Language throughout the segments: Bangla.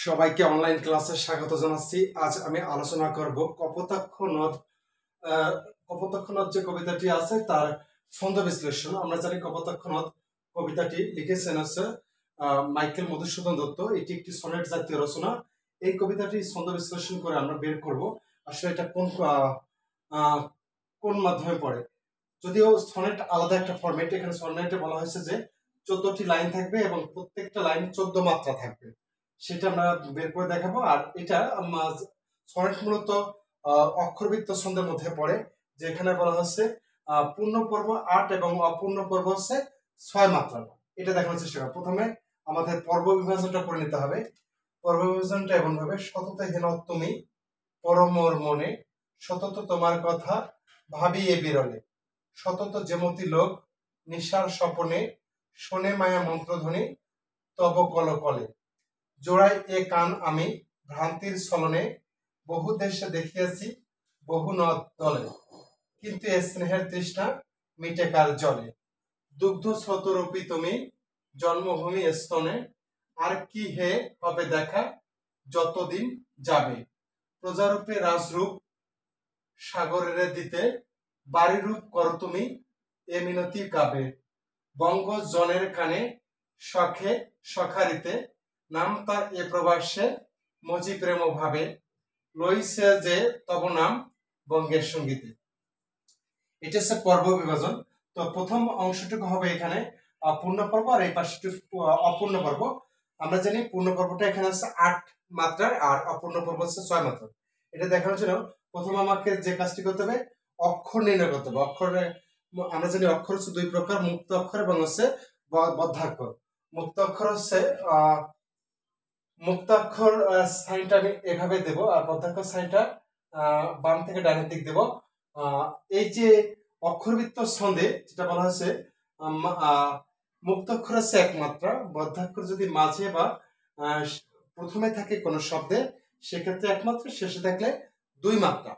সবাইকে অনলাইন ক্লাসে স্বাগত জানাচ্ছি। আজ আমি আলোচনা করব কপোতাক্ষ নদ। কপোতাক্ষ নদ যে কবিতাটি আছে তার ছন্দ বিশ্লেষণ। আমরা জানি কপোতাক্ষ নদ কবিতাটি লিখেছেন হচ্ছে মাইকেল মধুসূদন দত্ত। এটি একটি সনেট জাতীয় রচনা। এই কবিতাটি ছন্দ বিশ্লেষণ করে আমরা বের করব আসলে এটা কোন মাধ্যমে পড়ে। যদিও সনেট আলাদা একটা ফরম্যাট, এখানে সনেটে বলা হয়েছে যে 14টি লাইন থাকবে এবং প্রত্যেকটা লাইন 14 মাত্রা থাকবে, সেটা আমরা বের করে দেখাবো। আর এটা সনেট মূলত অক্ষরবৃত্ত ছন্দের মধ্যে পড়ে, যেখানে বলা হচ্ছে পূর্ণ পর্ব 8 এবং অপূর্ণ পর্ব হচ্ছে 6 মাত্রা। এটা দেখানোর চেষ্টা করব। প্রথমে আমাদের পর্ব বিভাজনটা করে নিতে হবে। পর্ব বিভাজনটা এমন ভাবে: সতত হেন তুমি পরমোর মনে, সতত তোমার কথা ভাবিয়ে বিরলে, সতত যেমতি লোক নিশার স্বপনে, শোনে মায়া মন্ত্রধ্বনি তব কলকলে, জোড়াই এ কান আমি ভ্রান্তির ছলনে, বহু দেশে দেখিয়াছি বহু নদ দলে, কিন্তু এ স্নেহের তৃষ্ণা মিটে কার জলে, দুগ্ধ স্রোতরূপী তুমি জন্মভূমি স্তনে, আর কি হে হবে দেখা যতদিন যাবে, প্রজারূপে রাজরূপ সাগরের দিতে, বাড়ি রূপ করো তুমি এ মিনতি গাবে, বঙ্গ জনের কানে শখে সখারিতে, নাম তার এ প্রবাসে মজি প্রেম ভাবে, লইছে যে তব নাম বঙ্গের সঙ্গীতে। এটা হচ্ছে পর্ব বিভাজন। তো প্রথম অংশটুকু হবে এখানে পূর্ণ পর্ব, আর এই পাশটুকু অপূর্ণ পর্ব। আমরা জানি পূর্ণ পর্বটা এখানে হচ্ছে 8 মাত্রার আর অপূর্ণ পর্ব হচ্ছে 6 মাত্রার। এটা দেখানোর জন্য প্রথম আমাকে যে কাজটি করতে হবে, অক্ষর নির্ণয় করতে হবে। অক্ষরে আমরা জানি অক্ষর হচ্ছে দুই প্রকার, মুক্ত অক্ষর এবং হচ্ছে বদ্ধাক্ষর। মুক্ত অক্ষর হচ্ছে মুক্তাক্ষর সাইনটা আমি এভাবে দেব, আর বদ্ধাক্ষর সাইনটা বাম থেকে ডানের দিক দেব। এই যে অক্ষরবৃত্ত ছন্দে যেটা বলা হচ্ছে মুক্তাক্ষর হচ্ছে এক মাত্রা, বদ্ধাক্ষর যদি মাঝে বা প্রথমে থাকে কোনো শব্দে সেক্ষেত্রে এক মাত্রা, শেষে থাকলে 2 মাত্রা,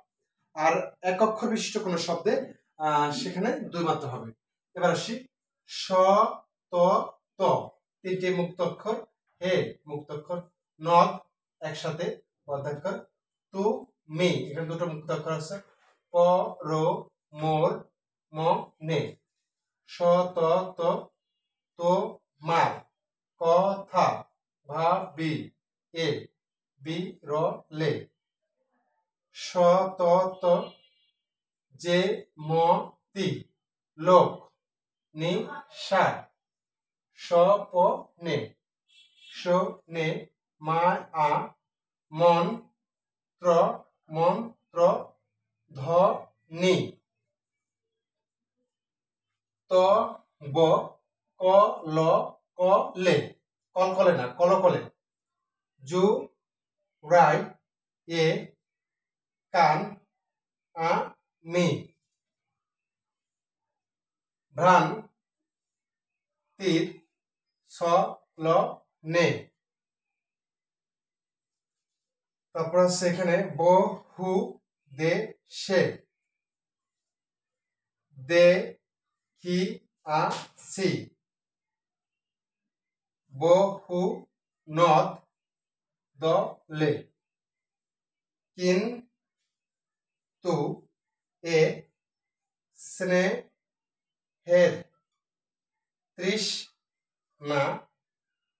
আর এক অক্ষর বিশিষ্ট কোনো শব্দে সেখানে 2 মাত্রা হবে। এবার আসি স, ত, ত, 3টে মুক্তাক্ষর, হে মুক্তাক্ষর, নদ একসাথে বদ্ধাক্ষর, তু মি এখানে 2টো মুক্তাক্ষর আছে, প র মোর ম নে, স ত ত তো মার, কথা ভাবি এ বি র লে, স ত ত যে ম তি লোক নি সা, স প নে, স নে মা আ মন ত্র মন্ত্র ধ নি, ত ব ক ল ক লে কলকলে না কলকলে, জু রাই এ কান আ মি, ভ্রান তীর স ল নে। তারপর আছে এখানে বহু দে সে, দে কি আ সি, বহু নদ দলে, কিন তু এ স্নেহের তৃষ্ণা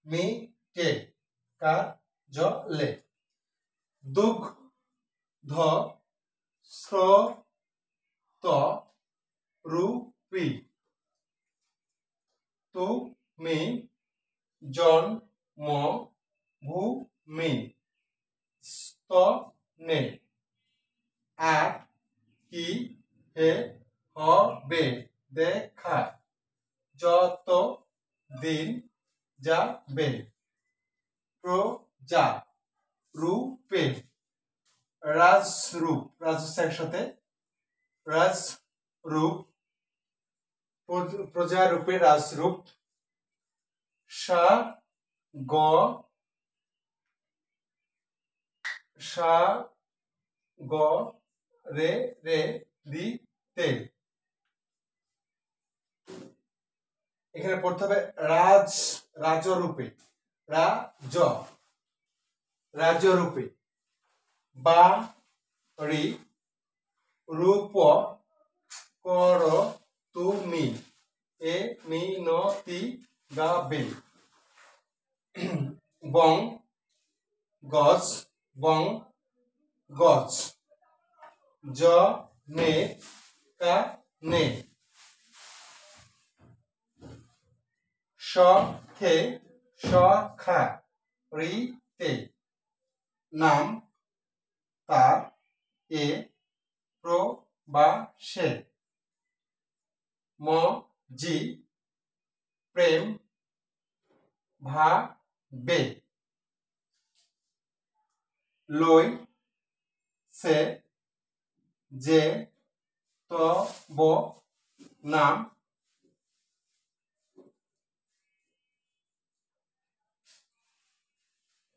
মিটে কার জলে, দুগ্ধ স্রোত রূপী তুমি জন্মভূমি স্তনে, আর কি হে হবে দেখা যত দিন যাবে, প্রজা রূপে রাজরূপ, রাজস্বের সাথে রাজরূপ, প্রজা রূপে রাজরূপ, সা গ সা গ রে রে দিতে, এখানে পড়তে হবে রাজ রাজরূপে রাজ, রাজরূপে, বাড়ি রূপ কর তুমি, এ মিনতি গাবে, বং গছ বং গছ, জ নে কা নে, শখে শখা রিতে, নাম তার এ প্রবাসে, মজি প্রেম ভাবে, লই সে যে তব নাম,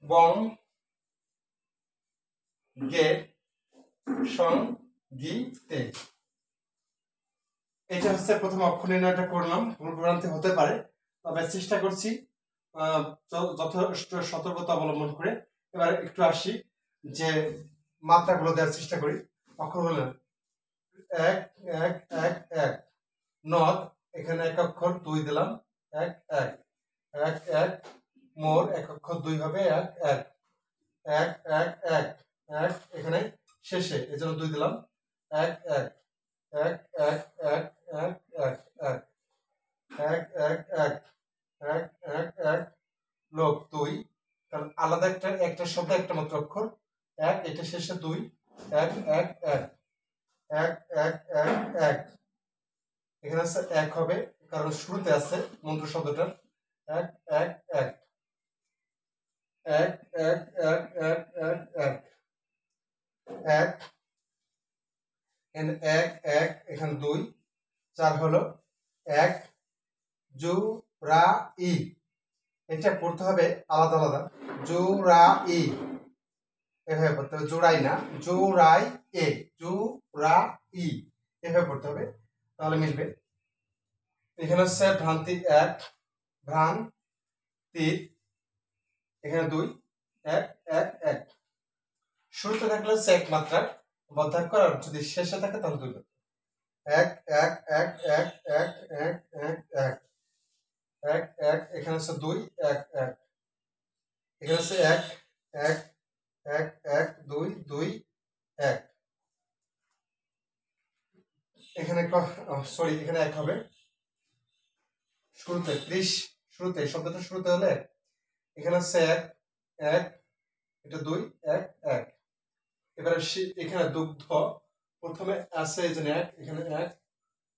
বং গে সঙ্গীতে। এটা হচ্ছে প্রথম অক্ষর নির্ণয়টা করলাম, ভুলভ্রান্তি হতে পারে, তবে চেষ্টা করছি যথেষ্ট সতর্কতা অবলম্বন করে। এবার একটু আসি যে মাত্রাগুলো দেওয়ার চেষ্টা করি। অক্ষর হলো এক এক এক এক, নদ এখানে এক অক্ষর দুই দিলাম, এক এক এক এক, মোর এক অক্ষর দুই হবে, এক এক এক এক এক এক, এখানে শেষে এজন্য দুই দিলাম, এক এক এক এক এক এক এক এক এক এক এক এক এক এক, লোক দুই, কারণ আলাদা একটা একটা শব্দ একটা মাত্র অক্ষর, এক, এটা শেষে দুই, এক এক এক এক এক এক এক, এখানে আছে এক হবে কারণ শুরুতে আছে মন্ত্র শব্দটার, এক এক এক এক এক এক এক এক এক এক, এক এক, এখানে দুই, চার হলো এক, জু রা ই, এটা পড়তে হবে আলাদা আলাদা, জু রা ই এভাবে পড়তে হবে, জোড়াই না, জোড়াই এ, জু রা ই এভাবে পড়তে হবে, তাহলে মিলবে। এখানে হচ্ছে ভ্রান্তি এক, ভ্রান্তি এখানে দুই, এক এক এক, শুরুতে থাকলে হচ্ছে এক মাত্রার বদ্ধাক্ষর, আর যদি শেষে থাকে তাহলে দুই, এক এক এক এক এক এক এক এক এক এক, এখানে হচ্ছে দুই, এক এক, এখানে হচ্ছে এক এক এক এক দুই দুই এক, এখানে সরি এখানে এক হবে শুরুতে, শুরুতে শব্দটা শুরুতে হলে, এখানে হচ্ছে এক এক, এটা দুই, এক এক, এবারে এখানে দুগ্ধ প্রথমে আছে এই জন্য এক, এখানে এক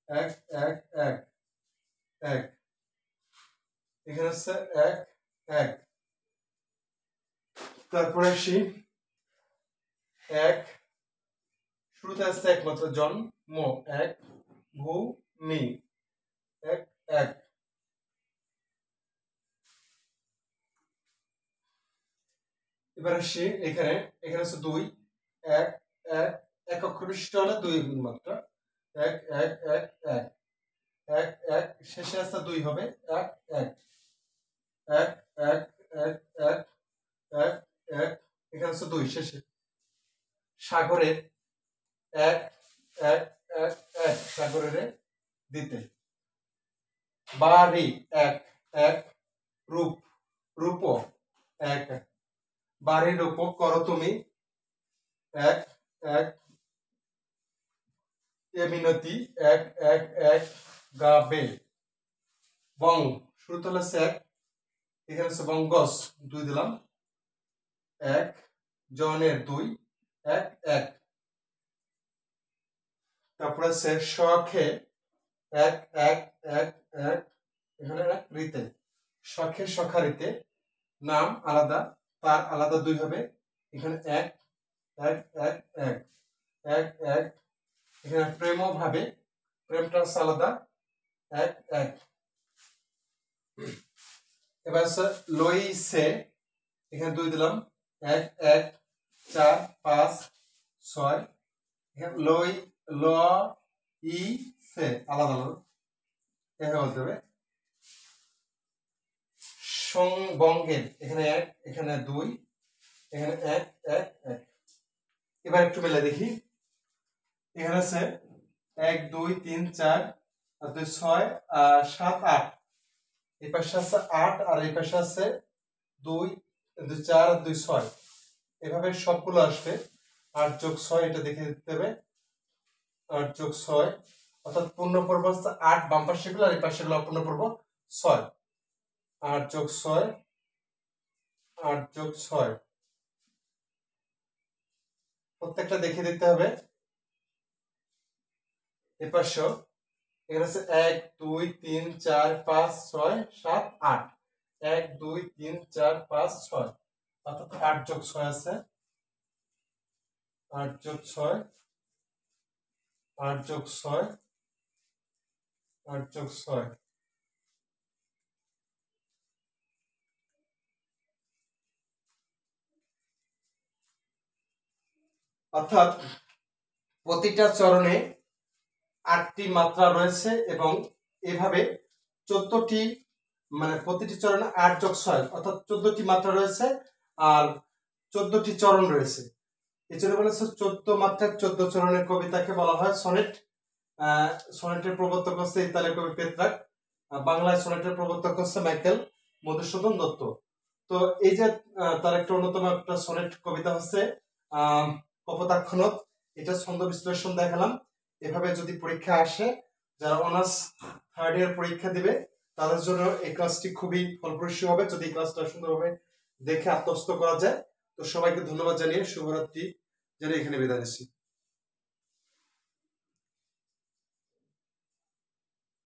এক এক এক এক, এখানে হচ্ছে এক এক, তারপরে আসি এক, শুরুতে আসছে একমাত্র জন্ম, এক, ভূমি, এক এক, এবার আসি এখানে, এখানে হচ্ছে দুই, এক এক, এক অক্ষর বিশিষ্ট হলে দুই মাত্রা, এক এক এক এক এক এক, শেষে আসতে দুই হবে, এক এক এক এক এক এক এক এক, এখানে হচ্ছে দুই শেষে, সাগরের এক এক এক এক, সাগরের দিতে, বাড়ি এক এক, রূপ রূপ এক, বাড়ির রূপ করো তুমি, এক এক, এ মিনতি এক এক এক গাবে, বং শুরুতে হলো এক, এখানে হচ্ছে বঙ্গস দুই দিলাম, এক, জনের দুই, এক এক, তারপরে হচ্ছে শখে এক এক এক এক, এখানে এক রীতে, শখে সখারিতে, নাম আলাদা তার আলাদা দুই হবে, এখানে এক এক এক এক এক এক, এখানে প্রেম ভাবে, প্রেমটা হচ্ছে আলাদা, এক এক, এবার হচ্ছে লইছে, এখানে দুই দিলাম, এক এক চার পাঁচ ছয়, এখানে লই ল ই সে আলাদা আলাদা এভাবে বলতে হবে। বঙ্গের এখানে এক, এখানে দুই, এখানে 1 1 1। এবার একটু মিলে দেখি, এখানে আছে 1 2 3 4 আর 2 6 আর 7 8। এই পাশে আছে 8 আর এই পাশে আছে 2 2 4 আর 2 6। এভাবে সবগুলো আসবে। 8 যোগ 6 এটা দেখে দিতে হবে। 8 যোগ 6 অর্থাৎ পূর্ণবর্গ হচ্ছে 8 বাম পাশেগুলো আর এই পাশেগুলো অপূর্ণবর্গ 6। 8 যোগ 6 8 যোগ 6 প্রত্যেকটা দেখে দিতে হবে। এ পাশেও এখানে আছে 1 2 3 4 5 6 7 8। 1 2 3 4 5 6 অর্থাৎ 8 যোগ 6 আছে। 8 যোগ 6 8 যোগ 6 8 যোগ 6। অর্থাৎ প্রতিটা চরণে 8টি মাত্রা রয়েছে এবং এভাবে 14টি, মানে প্রতিটি চরণে 8 যোগ 6 অর্থাৎ 14টি মাত্রা রয়েছে আর 14টি চরণ রয়েছে। এই জন্য বলেছে 14 মাত্রার 14 চরণের কবিতাকে বলা হয় সনেট। সনেটের প্রবর্তক হচ্ছে ইতালীয় কবি পেত্রাক। বাংলায় সনেটের প্রবর্তক হচ্ছে মাইকেল মধুসূদন দত্ত। তো এই যে তার একটা অন্যতম একটা সনেট কবিতা হচ্ছে কপোতাক্ষনক। এটা ছন্দ বিশ্লেষণ দেখালাম। এভাবে যদি পরীক্ষা আসে, যারা অনার্স থার্ড ইয়ার পরীক্ষা দিবে তাদের জন্য এই ক্লাসটি খুবই ফলপ্রসূ হবে যদি এই ক্লাসটা সুন্দরভাবে দেখে আত্মস্থ করা যায়। তো সবাইকে ধন্যবাদ জানিয়ে শুভরাত্রি জানিয়ে এখানে বিদায় নিচ্ছি।